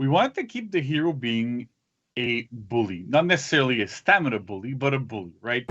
We want to keep the hero being a bully, not necessarily a stamina bully, but a bully, right?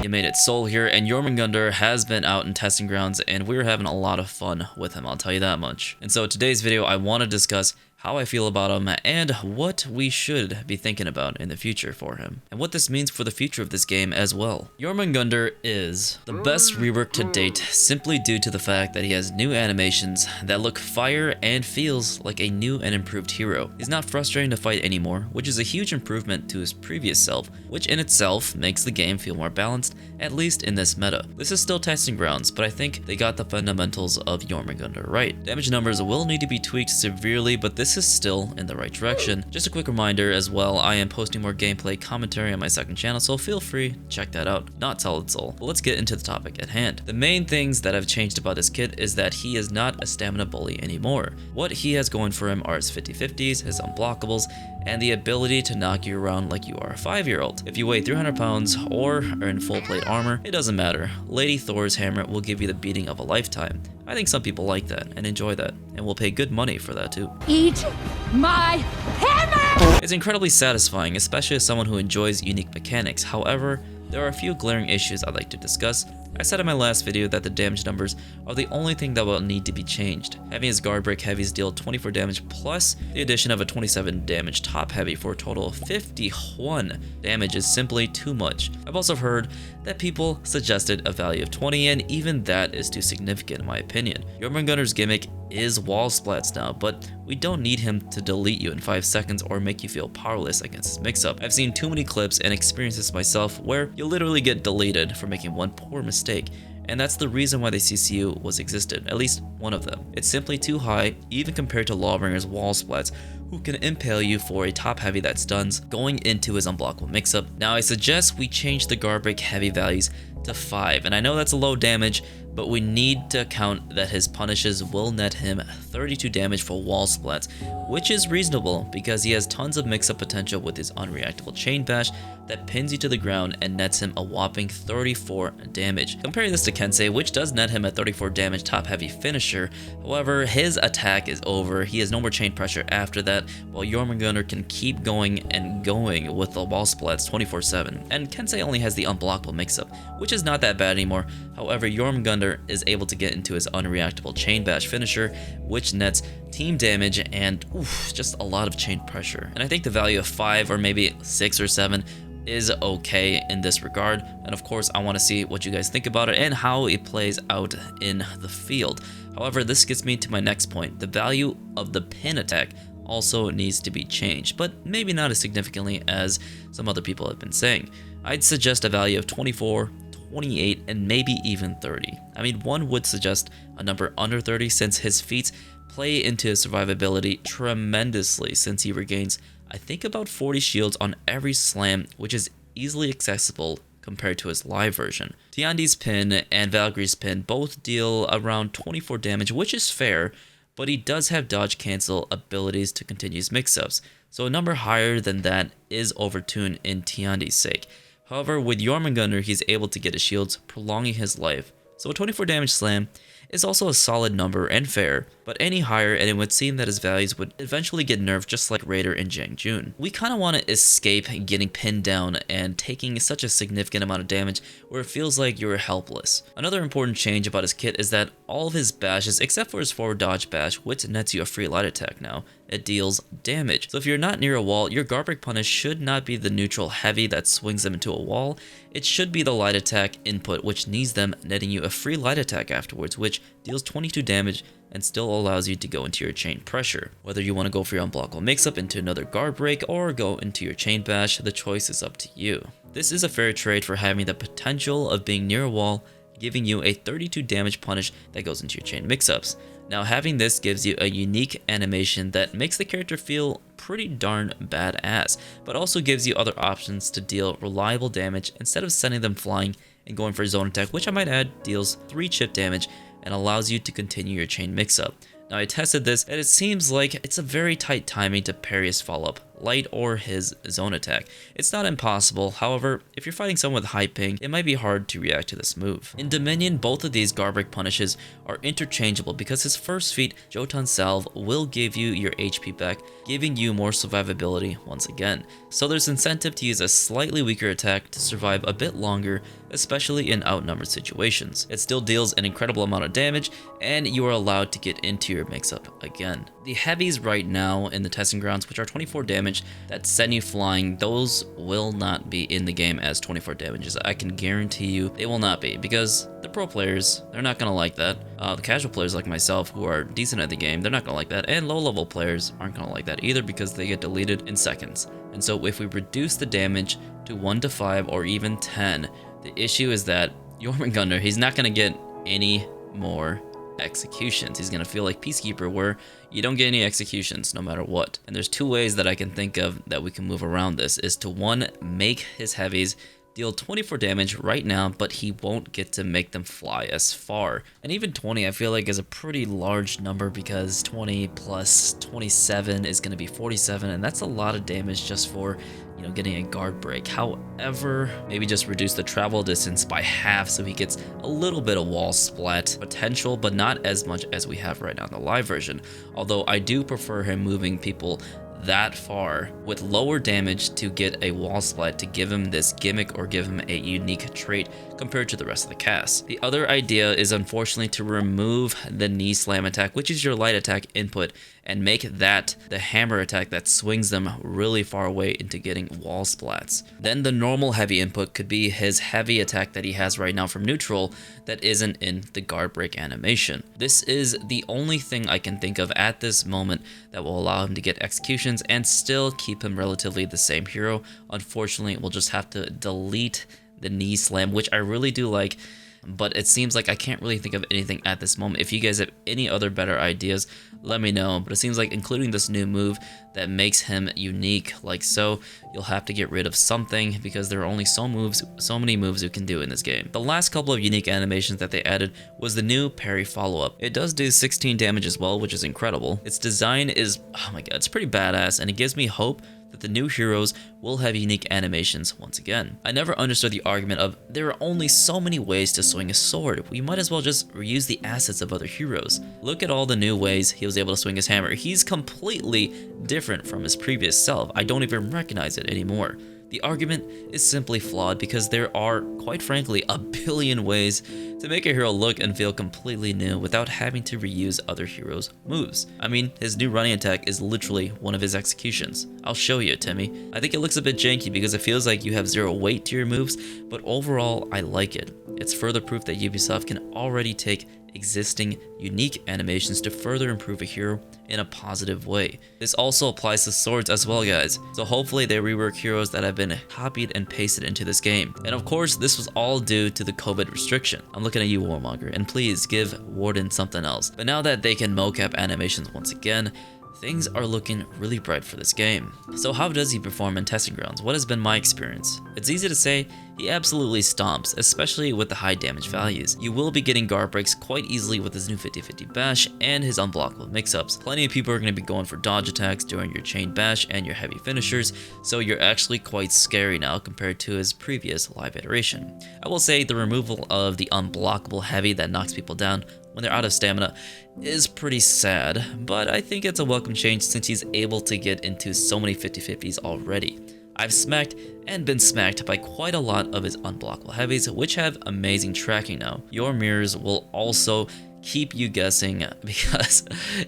You made it, Sol here, and Jormangunder has been out in testing grounds, and we're having a lot of fun with him, I'll tell you that much. And so today's video, I want to discuss how I feel about him, and what we should be thinking about in the future for him, and what this means for the future of this game as well. Jormangunders is the best rework to date, simply due to the fact that he has new animations that look fire and feels like a new and improved hero. He's not frustrating to fight anymore, which is a huge improvement to his previous self, which in itself makes the game feel more balanced, at least in this meta. This is still testing grounds, but I think they got the fundamentals of Jormangunders right. Damage numbers will need to be tweaked severely, but this is still in the right direction. Just a quick reminder as well, I am posting more gameplay commentary on my second channel, so feel free to check that out. Not SolidSol. But let's get into the topic at hand. The main things that have changed about this kid is that he is not a stamina bully anymore. What he has going for him are his 50/50s, his unblockables, and the ability to knock you around like you are a 5-year-old. If you weigh 300 pounds or are in full plate armor, it doesn't matter. Lady Thor's hammer will give you the beating of a lifetime. I think some people like that and enjoy that, and will pay good money for that too. Eat my hammer! It's incredibly satisfying, especially as someone who enjoys unique mechanics. However, there are a few glaring issues I'd like to discuss. I said in my last video that the damage numbers are the only thing that will need to be changed. Having his guard break heavies deal 24 damage plus the addition of a 27 damage top heavy for a total of 51 damage is simply too much. I've also heard that people suggested a value of 20, and even that is too significant in my opinion. Jormangunders' gimmick is wall splats now, but we don't need him to delete you in 5 seconds or make you feel powerless against his mix-up. I've seen too many clips and experienced this myself where you literally get deleted for making one poor mistake, and that's the reason why the CCU was existed, at least one of them. It's simply too high, even compared to Lawbringer's wall splats, who can impale you for a top heavy that stuns going into his unblockable mix-up. Now I suggest we change the guard break heavy values to 5, and I know that's a low damage, but we need to account that his punishes will net him 32 damage for wall splats, which is reasonable because he has tons of mix-up potential with his unreactable chain bash that pins you to the ground and nets him a whopping 34 damage. Comparing this to Kensei, which does net him a 34 damage top heavy finisher, however, his attack is over, he has no more chain pressure after that, while Jormunganders can keep going and going with the wall splats 24/7, and Kensei only has the unblockable mix-up, which is not that bad anymore. However, Jormunganders is able to get into his unreactable chain bash finisher, which nets team damage and just a lot of chain pressure. And I think the value of 5 or maybe 6 or 7 is okay in this regard, and of course I want to see what you guys think about it and how it plays out in the field. However, this gets me to my next point. The value of the pin attack also needs to be changed, but maybe not as significantly as some other people have been saying. I'd suggest a value of 24, 28, and maybe even 30. I mean, one would suggest a number under 30 since his feats play into his survivability tremendously, since he regains, I think, about 40 shields on every slam, which is easily accessible compared to his live version. Tiandi's pin and Valkyrie's pin both deal around 24 damage, which is fair, but he does have dodge cancel abilities to continue his mix-ups, so a number higher than that is overtuned in Tiandi's sake. However, with Jormunganders, he's able to get his shields, prolonging his life, so a 24 damage slam is also a solid number and fair, but any higher and it would seem that his values would eventually get nerfed just like Raider and Jang Jun. We kind of want to escape getting pinned down and taking such a significant amount of damage where it feels like you're helpless. Another important change about his kit is that all of his bashes, except for his forward dodge bash, which nets you a free light attack now, it deals damage. So if you're not near a wall, your guard break punish should not be the neutral heavy that swings them into a wall. It should be the light attack input, which needs them, netting you a free light attack afterwards, which deals 22 damage and still allows you to go into your chain pressure. Whether you want to go for your unblockable mix-up into another guard break or go into your chain bash, the choice is up to you. This is a fair trade for having the potential of being near a wall, giving you a 32 damage punish that goes into your chain mix-ups. Now, having this gives you a unique animation that makes the character feel pretty darn badass, but also gives you other options to deal reliable damage instead of sending them flying and going for a zone attack, which I might add deals 3 chip damage and allows you to continue your chain mix-up. Now, I tested this, and it seems like it's a very tight timing to parry his follow-up. light or his zone attack. It's not impossible, however, if you're fighting someone with high ping, it might be hard to react to this move. In Dominion, both of these guard break punishes are interchangeable because his first feat, Jotun Salve, will give you your HP back, giving you more survivability once again. So there's incentive to use a slightly weaker attack to survive a bit longer, especially in outnumbered situations. It still deals an incredible amount of damage, and you are allowed to get into your mix-up again. The heavies right now in the testing grounds, which are 24 damage, that send you flying, those will not be in the game as 24 damages. I can guarantee you they will not be, because the pro players, they're not gonna like that. The casual players like myself who are decent at the game, they're not gonna like that, and low level players aren't gonna like that either because they get deleted in seconds. And so if we reduce the damage to 1 to 5 or even 10, the issue is that Jormungandr, he's not gonna get any more executions. He's gonna feel like Peacekeeper, where you don't get any executions no matter what. And there's 2 ways that I can think of that we can move around this, is to 1, make his heavies deal 24 damage right now, but he won't get to make them fly as far. And even 20 I feel like is a pretty large number, because 20 plus 27 is going to be 47, and that's a lot of damage just for, you know, getting a guard break. However, maybe just reduce the travel distance by half so he gets a little bit of wall splat potential, but not as much as we have right now in the live version. Although I do prefer him moving people that far with lower damage to get a wall splat to give him this gimmick or give him a unique trait compared to the rest of the cast. The other idea is unfortunately to remove the knee slam attack, which is your light attack input, and make that the hammer attack that swings them really far away into getting wall splats. Then the normal heavy input could be his heavy attack that he has right now from neutral that isn't in the guard break animation. This is the only thing I can think of at this moment that will allow him to get executions and still keep him relatively the same hero. Unfortunately, we'll just have to delete the knee slam, which I really do like, but it seems like I can't really think of anything at this moment. If you guys have any other better ideas, let me know. But it seems like including this new move that makes him unique like so, you'll have to get rid of something, because there are only so many moves you can do in this game. The last couple of unique animations that they added was the new parry follow-up. It does do 16 damage as well, which is incredible. Its design is, oh my god, it's pretty badass, and it gives me hope that the new heroes will have unique animations once again. I never understood the argument of there are only so many ways to swing a sword. We might as well just reuse the assets of other heroes. Look at all the new ways he was able to swing his hammer. He's completely different from his previous self. I don't even recognize it anymore. The argument is simply flawed because there are, quite frankly, a billion ways to make a hero look and feel completely new without having to reuse other heroes' moves. I mean, his new running attack is literally one of his executions. I'll show you, Timmy. I think it looks a bit janky because it feels like you have zero weight to your moves, but overall, I like it. It's further proof that Ubisoft can already take existing unique animations to further improve a hero in a positive way. This also applies to swords as well, guys. So hopefully they rework heroes that have been copied and pasted into this game. And of course, this was all due to the COVID restriction. I'm looking at you, Warmonger, and please give Warden something else. But now that they can mocap animations once again, things are looking really bright for this game. So how does he perform in testing grounds? What has been my experience? It's easy to say, he absolutely stomps, especially with the high damage values. You will be getting guard breaks quite easily with his new 50-50 bash and his unblockable mix-ups. Plenty of people are going to be going for dodge attacks during your chain bash and your heavy finishers, so you're actually quite scary now compared to his previous live iteration. I will say the removal of the unblockable heavy that knocks people down when they're out of stamina is pretty sad, but I think it's a welcome change since he's able to get into so many 50-50s already. I've smacked and been smacked by quite a lot of his unblockable heavies, which have amazing tracking now. Your mirrors will also keep you guessing, because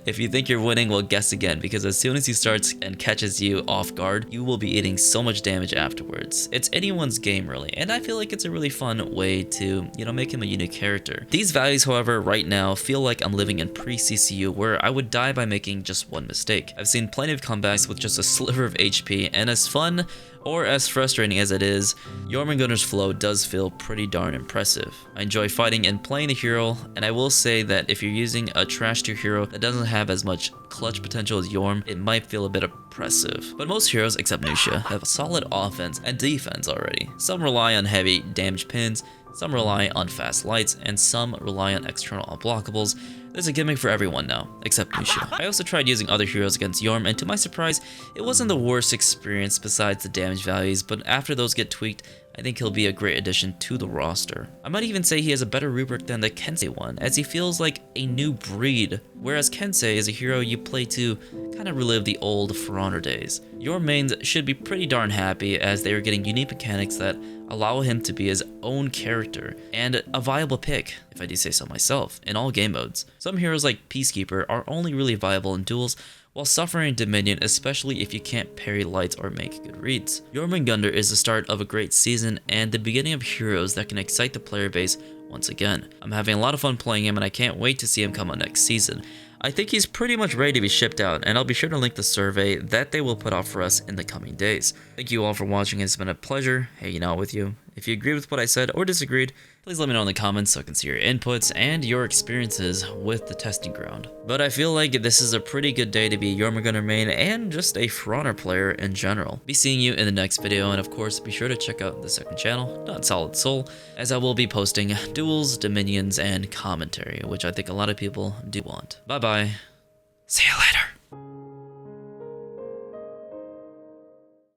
if you think you're winning, well, guess again, because as soon as he starts and catches you off guard, you will be eating so much damage afterwards. It's anyone's game, really, and I feel like it's a really fun way to, you know, make him a unique character. These values, however, right now feel like I'm living in pre-CCU, where I would die by making just one mistake. I've seen plenty of comebacks with just a sliver of HP, and as fun or as frustrating as it is, Jormungunders' flow does feel pretty darn impressive. I enjoy fighting and playing the hero, and I will say that if you're using a trash tier hero that doesn't have as much clutch potential as Jorm, it might feel a bit oppressive. But most heroes, except Nusha, have a solid offense and defense already. Some rely on heavy damage pins, some rely on fast lights, and some rely on external unblockables. There's a gimmick for everyone now, except Nusha. I also tried using other heroes against Jorm, and to my surprise, it wasn't the worst experience besides the damage values, but after those get tweaked, I think he'll be a great addition to the roster. I might even say he has a better rework than the Kensei one, as he feels like a new breed, whereas Kensei is a hero you play to kind of relive the old For Honor days. Your mains should be pretty darn happy, as they are getting unique mechanics that allow him to be his own character, and a viable pick, if I do say so myself, in all game modes. Some heroes like Peacekeeper are only really viable in duels, while suffering Dominion, especially if you can't parry lights or make good reads. Jormangunders is the start of a great season and the beginning of heroes that can excite the player base once again. I'm having a lot of fun playing him, and I can't wait to see him come out next season. I think he's pretty much ready to be shipped out, and I'll be sure to link the survey that they will put out for us in the coming days. Thank you all for watching. It's been a pleasure hanging out with you. If you agreed with what I said or disagreed, please let me know in the comments so I can see your inputs and your experiences with the testing ground. But I feel like this is a pretty good day to be a Jormunganders main and just a For Honor player in general. Be seeing you in the next video, and of course be sure to check out the second channel, SolidSol, as I will be posting duels, dominions, and commentary, which I think a lot of people do want. Bye bye.